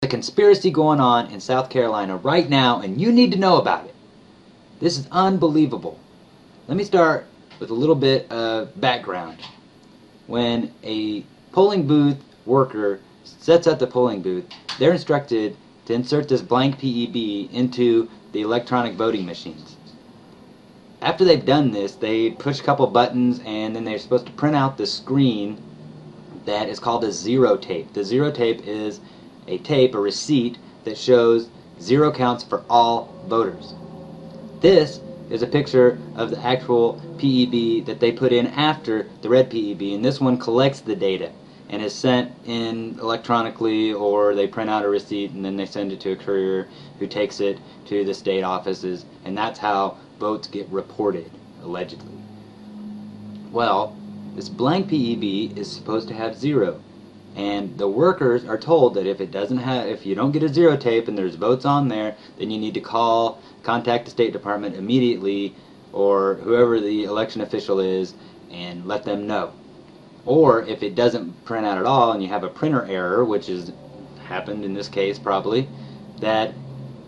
a conspiracy going on in South Carolina right now, and you need to know about it. This is unbelievable. Let me start with a little bit of background. When a polling booth worker sets up the polling booth, they're instructed to insert this blank PEB into the electronic voting machines. After they've done this, they push a couple buttons, and then they're supposed to print out the screen that is called a zero tape. The zero tape is a tape, a receipt, that shows 0 counts for all voters. This is a picture of the actual PEB that they put in after the red PEB, and this one collects the data and is sent in electronically, or they print out a receipt and then they send it to a courier who takes it to the state offices, and that's how votes get reported, allegedly. Well, this blank PEB is supposed to have 0, and the workers are told that if you don't get a zero tape and there's votes on there, then you need to contact the State Department immediately, or whoever the election official is, and let them know. Or if it doesn't print out at all and you have a printer error, which has happened in this case probably, that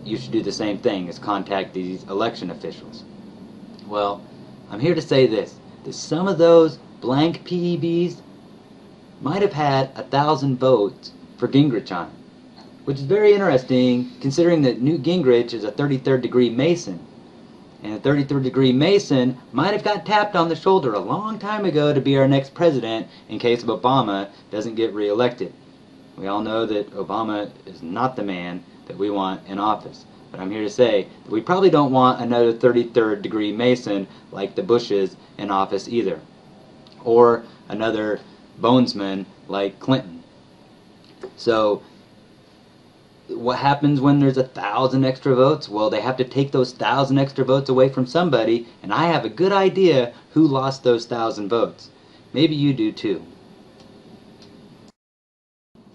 you should do the same thing, is contact these election officials. Well, I'm here to say this, that some of those blank PEBs might have had 1,000 votes for Gingrich on it, which is very interesting considering that Newt Gingrich is a 33rd degree Mason. And a 33rd degree Mason might have got tapped on the shoulder a long time ago to be our next president in case Obama doesn't get reelected. We all know that Obama is not the man that we want in office. But I'm here to say that we probably don't want another 33rd degree Mason like the Bushes in office either. Or another bonesman like Clinton. So what happens when there's 1,000 extra votes? Well, they have to take those 1,000 extra votes away from somebody, and I have a good idea who lost those 1,000 votes. Maybe you do too.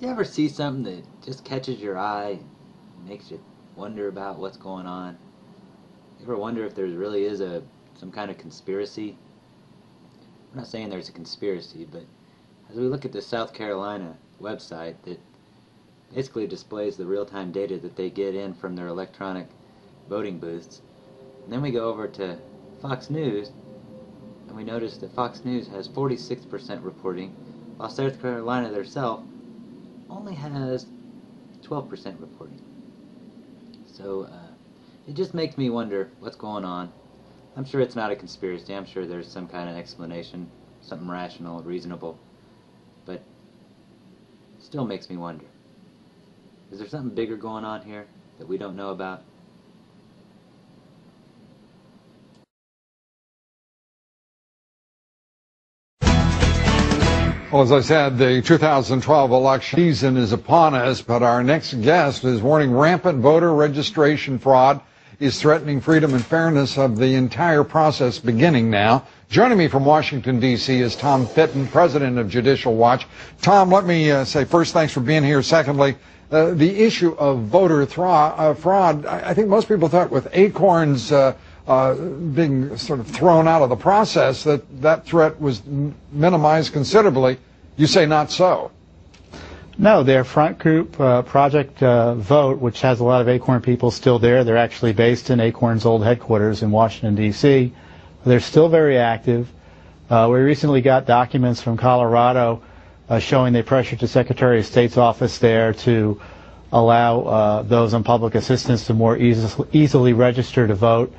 You ever see something that just catches your eye and makes you wonder about what's going on? You ever wonder if there really is some kind of conspiracy? I'm not saying there's a conspiracy, but as we look at the South Carolina website that basically displays the real-time data that they get in from their electronic voting booths, and then we go over to Fox News, and we notice that Fox News has 46% reporting, while South Carolina themselves only has 12% reporting. So it just makes me wonder what's going on. I'm sure it's not a conspiracy. I'm sure there's some kind of explanation, something rational, reasonable, but it still makes me wonder. Is there something bigger going on here that we don't know about? Well, as I said, the 2012 election season is upon us, but our next guest is warning rampant voter registration fraud is threatening freedom and fairness of the entire process beginning now. Joining me from Washington, D.C. is Tom Fitton, president of Judicial Watch. Tom, let me say first, thanks for being here. Secondly, the issue of voter fraud, I think most people thought with Acorns being sort of thrown out of the process that threat was minimized considerably. You say not so. No, their front group, Project Vote, which has a lot of Acorn people still there. They're actually based in Acorn's old headquarters in Washington, D.C. They're still very active. We recently got documents from Colorado showing they pressured the Secretary of State's office there to allow those on public assistance to more easily register to vote.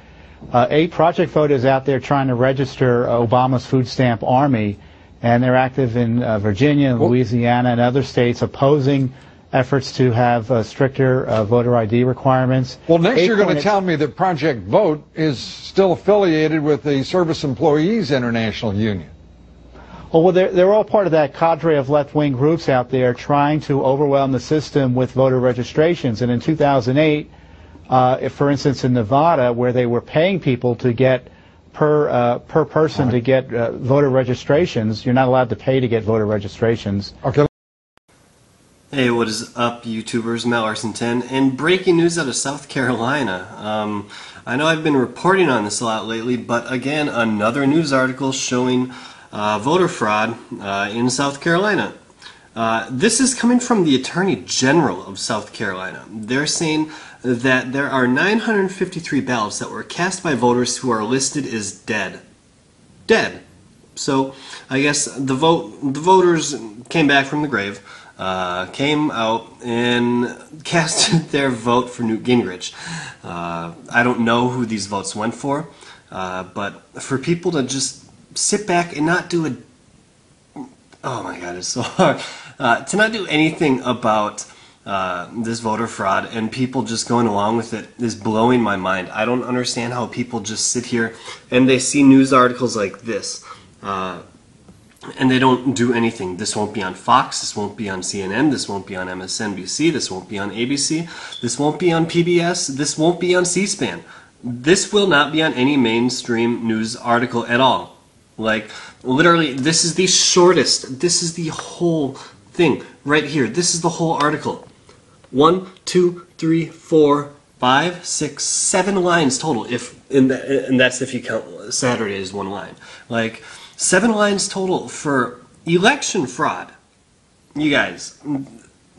Project Vote is out there trying to register Obama's food stamp army, and they're active in Virginia, Louisiana, and other states opposing efforts to have stricter voter ID requirements. Well, next you're going to tell me that Project Vote is still affiliated with the Service Employees International Union. Well, they're all part of that cadre of left-wing groups out there trying to overwhelm the system with voter registrations. And in 2008, for instance, in Nevada, where they were paying people to get per person to get voter registrations, you're not allowed to pay to get voter registrations. Okay. Hey, what is up, YouTubers? Mal Larson 10, and breaking news out of South Carolina. I know I've been reporting on this a lot lately, but again, another news article showing voter fraud in South Carolina. This is coming from the Attorney General of South Carolina. They're saying that there are 953 ballots that were cast by voters who are listed as dead. Dead. So I guess the voters came back from the grave, came out and casted their vote for Newt Gingrich. I don't know who these votes went for, but for people to just sit back and not do oh my God, it's so hard, to not do anything about this voter fraud and people just going along with it is blowing my mind. I don't understand how people just sit here and they see news articles like this and they don't do anything. This won't be on Fox, this won't be on CNN, this won't be on MSNBC, this won't be on ABC, this won't be on PBS, this won't be on C-SPAN. This will not be on any mainstream news article at all. Like, literally, this is the shortest, this is the whole thing right here. This is the whole article. 1, 2, 3, 4, 5, 6, 7 lines total. And that's if you count Saturday as one line. Like, 7 lines total for election fraud. You guys,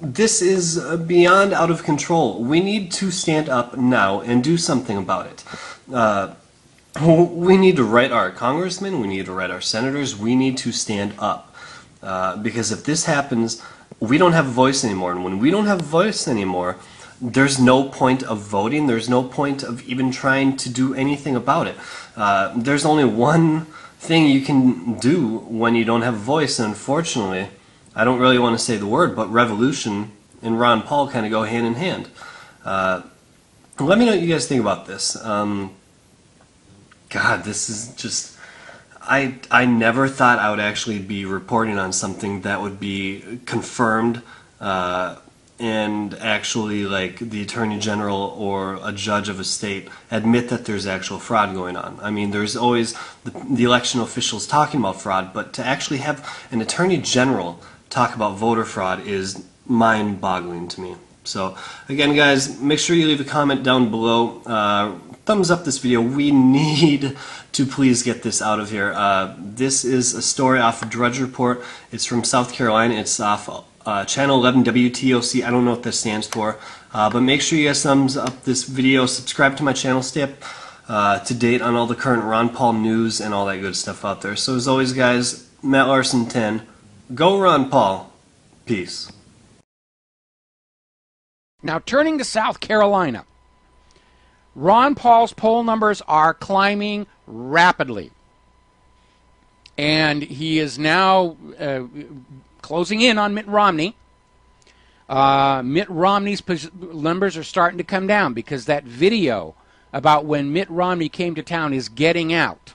this is beyond out of control. We need to stand up now and do something about it. We need to write our congressmen, we need to write our senators, we need to stand up. Because if this happens, we don't have a voice anymore. And when we don't have a voice anymore, there's no point of voting, there's no point of even trying to do anything about it. There's only one thing you can do when you don't have a voice, and unfortunately, I don't really want to say the word, but revolution and Ron Paul kind of go hand in hand. Let me know what you guys think about this. God, this is just... I never thought I would actually be reporting on something that would be confirmed and actually, like, the Attorney General or a judge of a state admit that there's actual fraud going on. I mean, there's always the election officials talking about fraud, but to actually have an Attorney General talk about voter fraud is mind-boggling to me. So, again, guys, make sure you leave a comment down below. Thumbs up this video. We need to please get this out of here. This is a story off of Drudge Report. It's from South Carolina. It's off Channel 11 WTOC. I don't know what this stands for. But make sure you guys thumbs up this video. Subscribe to my channel. Stay up to date on all the current Ron Paul news and all that good stuff out there. So as always, guys, Matt Larson 10. Go Ron Paul. Peace. Now turning to South Carolina. Ron Paul's poll numbers are climbing rapidly. And he is now closing in on Mitt Romney. Mitt Romney's numbers are starting to come down because that video about when Mitt Romney came to town is getting out.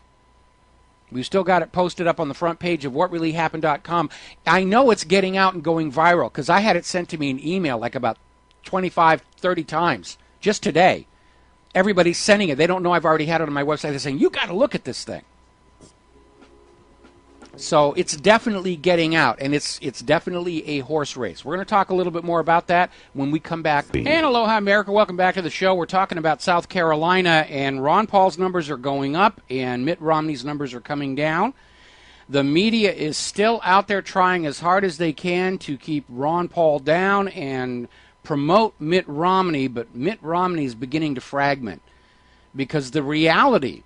We've still got it posted up on the front page of whatreallyhappened.com. I know it's getting out and going viral because I had it sent to me in email like about 25, 30 times just today. Everybody's sending it. They don't know I've already had it on my website. They're saying, you got to look at this thing. So it's definitely getting out, and it's definitely a horse race. We're going to talk a little bit more about that when we come back. And aloha, America. Welcome back to the show. We're talking about South Carolina, and Ron Paul's numbers are going up, and Mitt Romney's numbers are coming down. The media is still out there trying as hard as they can to keep Ron Paul down and promote Mitt Romney, but Mitt Romney is beginning to fragment because the reality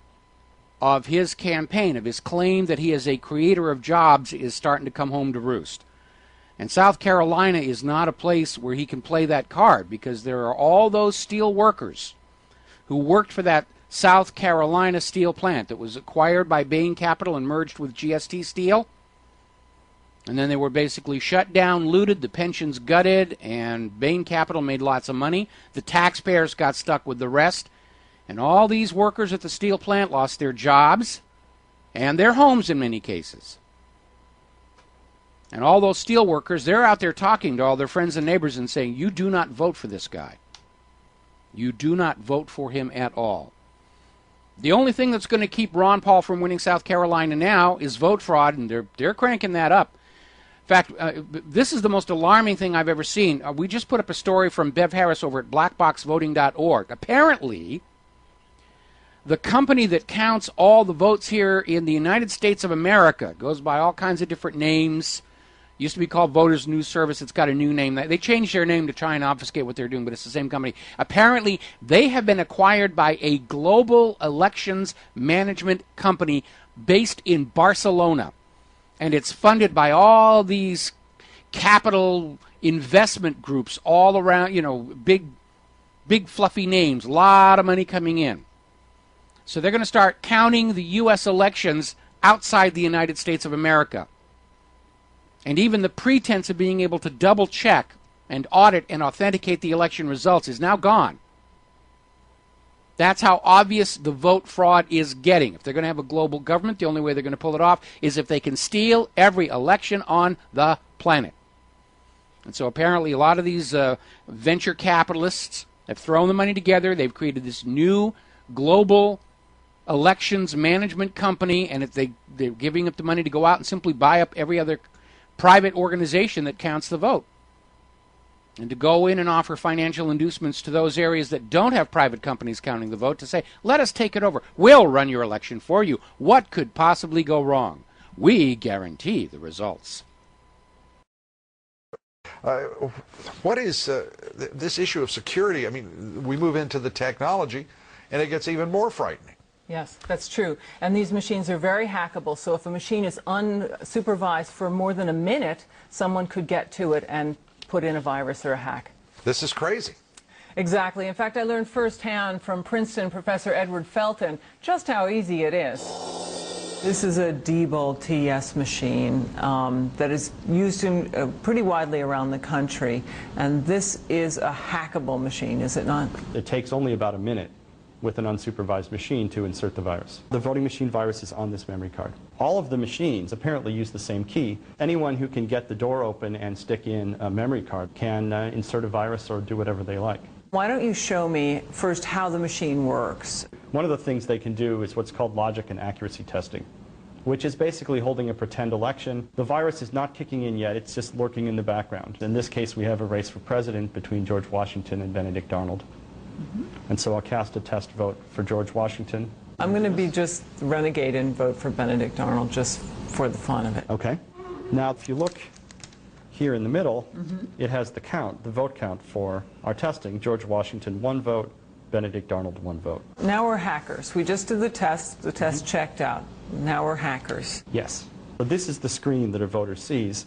of his campaign, of his claim that he is a creator of jobs, is starting to come home to roost. And South Carolina is not a place where he can play that card because there are all those steel workers who worked for that South Carolina steel plant that was acquired by Bain Capital and merged with GST Steel. And then they were basically shut down, looted, the pensions gutted, and Bain Capital made lots of money. The taxpayers got stuck with the rest. And all these workers at the steel plant lost their jobs and their homes in many cases. And all those steel workers, they're out there talking to all their friends and neighbors and saying, you do not vote for this guy. You do not vote for him at all. The only thing that's going to keep Ron Paul from winning South Carolina now is vote fraud, and they're cranking that up. In fact, this is the most alarming thing I've ever seen. We just put up a story from Bev Harris over at blackboxvoting.org. Apparently, the company that counts all the votes here in the United States of America, goes by all kinds of different names, Used to be called Voters News Service. It's got a new name. They changed their name to try and obfuscate what they're doing, but it's the same company. Apparently, they have been acquired by a global elections management company based in Barcelona. And it's funded by all these capital investment groups all around, big fluffy names, a lot of money coming in. So they're going to start counting the U.S. elections outside the United States of America. And even the pretense of being able to double check and audit and authenticate the election results is now gone. That's how obvious the vote fraud is getting. If they're going to have a global government, the only way they're going to pull it off is if they can steal every election on the planet. And so apparently a lot of these venture capitalists have thrown the money together. They've created this new global elections management company, and they're giving up the money to go out and simply buy up every other private organization that counts the vote, and to go in and offer financial inducements to those areas that don't have private companies counting the vote to say, let us take it over. We'll run your election for you. What could possibly go wrong? We guarantee the results. What is this issue of security? I mean, we move into the technology, and it gets even more frightening. Yes, that's true. And these machines are very hackable. So if a machine is unsupervised for more than a minute, someone could get to it and put in a virus or a hack. This is crazy. Exactly. In fact, I learned firsthand from Princeton Professor Edward Felton just how easy it is. This is a Diebold TS machine that is used pretty widely around the country. And this is a hackable machine, is it not? It takes only about a minute with an unsupervised machine to insert the virus. The voting machine virus is on this memory card. All of the machines apparently use the same key. Anyone who can get the door open and stick in a memory card can insert a virus or do whatever they like. Why don't you show me first how the machine works? One of the things they can do is what's called logic and accuracy testing, which is basically holding a pretend election. The virus is not kicking in yet, it's just lurking in the background. In this case, we have a race for president between George Washington and Benedict Arnold. And so I'll cast a test vote for George Washington. I'm going to be just renegade and vote for Benedict Arnold just for the fun of it. Okay. Now, if you look here in the middle, it has the count, the vote count for our testing. George Washington, 1 vote. Benedict Arnold, 1 vote. Now we're hackers. We just did the test checked out. Now we're hackers. Yes. So this is the screen that a voter sees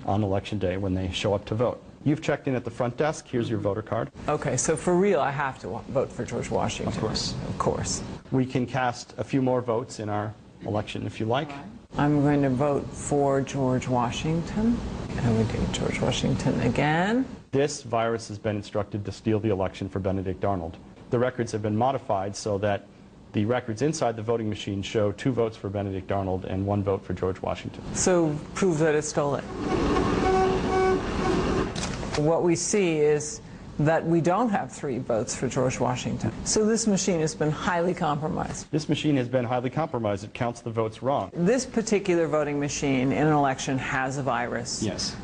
on election day when they show up to vote. You've checked in at the front desk. Here's your voter card. Okay, so for real, I have to vote for George Washington. Of course. Of course. We can cast a few more votes in our election if you like. I'm going to vote for George Washington. And we do George Washington again. This virus has been instructed to steal the election for Benedict Arnold. The records have been modified so that the records inside the voting machine show 2 votes for Benedict Arnold and 1 vote for George Washington. So prove that it stole it. What we see is that we don't have 3 votes for George Washington. So this machine has been highly compromised. This machine has been highly compromised. It counts the votes wrong. This particular voting machine in an election has a virus. Yes.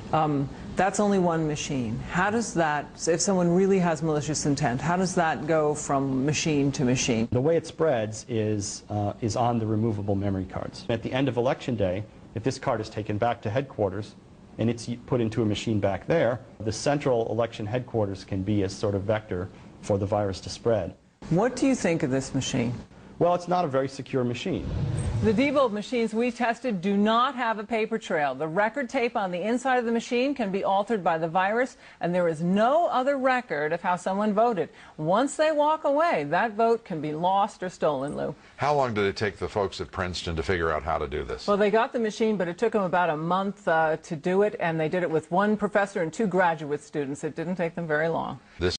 That's only one machine. How does that, if someone really has malicious intent, how does that go from machine to machine? The way it spreads is on the removable memory cards. At the end of election day, if this card is taken back to headquarters, and it's put into a machine back there, the central election headquarters can be a sort of vector for the virus to spread. What do you think of this machine? Well, it's not a very secure machine. The Diebold machines we tested do not have a paper trail. The record tape on the inside of the machine can be altered by the virus, and there is no other record of how someone voted. Once they walk away, that vote can be lost or stolen, Lou. How long did it take the folks at Princeton to figure out how to do this? Well, they got the machine, but it took them about a month to do it, and they did it with 1 professor and 2 graduate students. It didn't take them very long. This